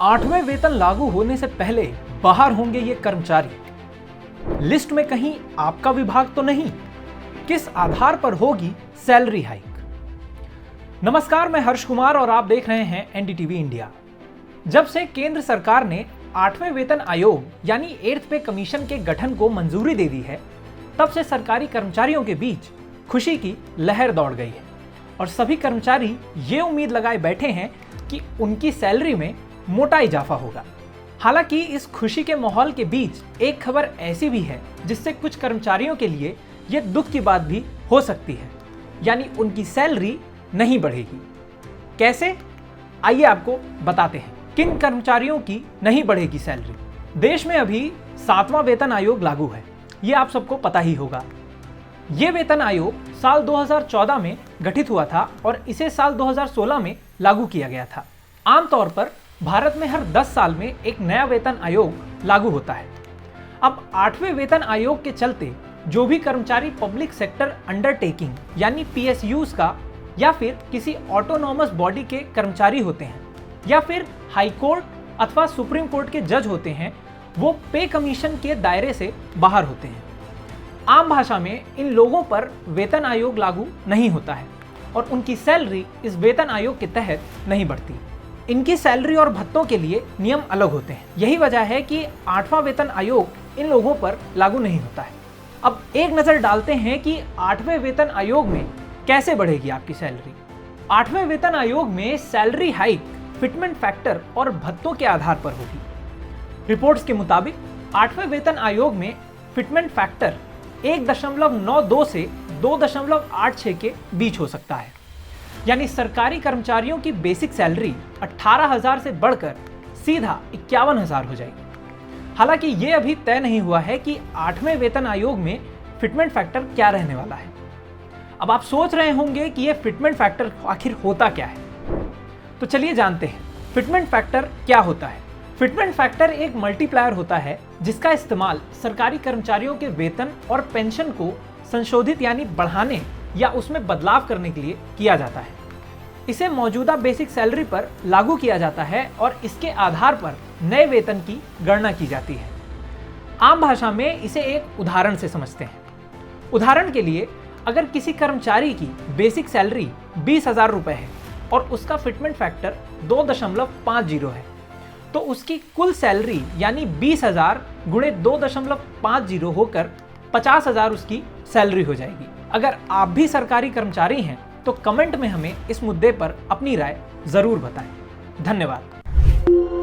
8वें वेतन लागू होने से पहले बाहर होंगे ये कर्मचारी। लिस्ट में कहीं आपका विभाग तो नहीं? किस आधार पर होगी सैलरी हाइक? नमस्कार, मैं हर्ष कुमार और आप देख रहे हैं एनडीटीवी इंडिया। जब से केंद्र सरकार ने 8वें वेतन आयोग यानी 8th पे कमीशन के गठन को मंजूरी दे दी है, तब से सरकारी कर्मचारियों के बीच खुशी की लहर दौड़ गई है और सभी कर्मचारी ये उम्मीद लगाए बैठे हैं कि उनकी सैलरी में मोटा इजाफा होगा। हालांकि इस खुशी के माहौल के बीच एक खबर ऐसी भी है जिससे कुछ कर्मचारियों के लिए यह दुख की बात भी हो सकती है, यानी उनकी सैलरी नहीं बढ़ेगी। कैसे? आइए आपको बताते हैं किन कर्मचारियों की नहीं बढ़ेगी सैलरी। देश में अभी 7वां वेतन आयोग लागू है, ये आप सबको पता ही होगा। ये वेतन आयोग साल 2014 में गठित हुआ था और इसे साल 2016 में लागू किया गया था। आमतौर पर भारत में हर 10 साल में एक नया वेतन आयोग लागू होता है। अब 8वें वेतन आयोग के चलते जो भी कर्मचारी पब्लिक सेक्टर अंडरटेकिंग यानी पीएसयूज का या फिर किसी ऑटोनॉमस बॉडी के कर्मचारी होते हैं या फिर हाई कोर्ट अथवा सुप्रीम कोर्ट के जज होते हैं, वो पे कमीशन के दायरे से बाहर होते हैं। आम भाषा में इन लोगों पर वेतन आयोग लागू नहीं होता है और उनकी सैलरी इस वेतन आयोग के तहत नहीं बढ़ती। इनकी सैलरी और भत्तों के लिए नियम अलग होते हैं। यही वजह है कि 8वां वेतन आयोग इन लोगों पर लागू नहीं होता है। अब एक नजर डालते हैं कि 8वें वेतन आयोग में कैसे बढ़ेगी आपकी सैलरी। 8वें वेतन आयोग में सैलरी हाइक फिटमेंट फैक्टर और भत्तों के आधार पर होगी। रिपोर्ट्स के मुताबिक 8वें वेतन आयोग में फिटमेंट फैक्टर 1.92 से 2.86 के बीच हो सकता है, यानी सरकारी कर्मचारियों की बेसिक सैलरी 18,000 से बढ़कर सीधा 51,000 हो जाएगी। हालांकि ये अभी तय नहीं हुआ है कि 8वें वेतन आयोग में फिटमेंट फैक्टर क्या रहने वाला है। अब आप सोच रहे होंगे कि ये फिटमेंट फैक्टर आखिर होता क्या है, तो चलिए जानते हैं फिटमेंट फैक्टर क्या होता है। फिटमेंट फैक्टर एक मल्टीप्लायर होता है जिसका इस्तेमाल सरकारी कर्मचारियों के वेतन और पेंशन को संशोधित यानी बढ़ाने या उसमें बदलाव करने के लिए किया जाता है। इसे मौजूदा बेसिक सैलरी पर लागू किया जाता है और इसके आधार पर नए वेतन की गणना की जाती है। आम भाषा में इसे एक उदाहरण से समझते हैं। उदाहरण के लिए, अगर किसी कर्मचारी की बेसिक सैलरी 20,000 रुपये है और उसका फिटमेंट फैक्टर 2.50 है, तो उसकी कुल सैलरी यानी 20,000 गुणे 2.50 होकर 50,000 उसकी सैलरी हो जाएगी। अगर आप भी सरकारी कर्मचारी हैं तो कमेंट में हमें इस मुद्दे पर अपनी राय जरूर बताएं। धन्यवाद।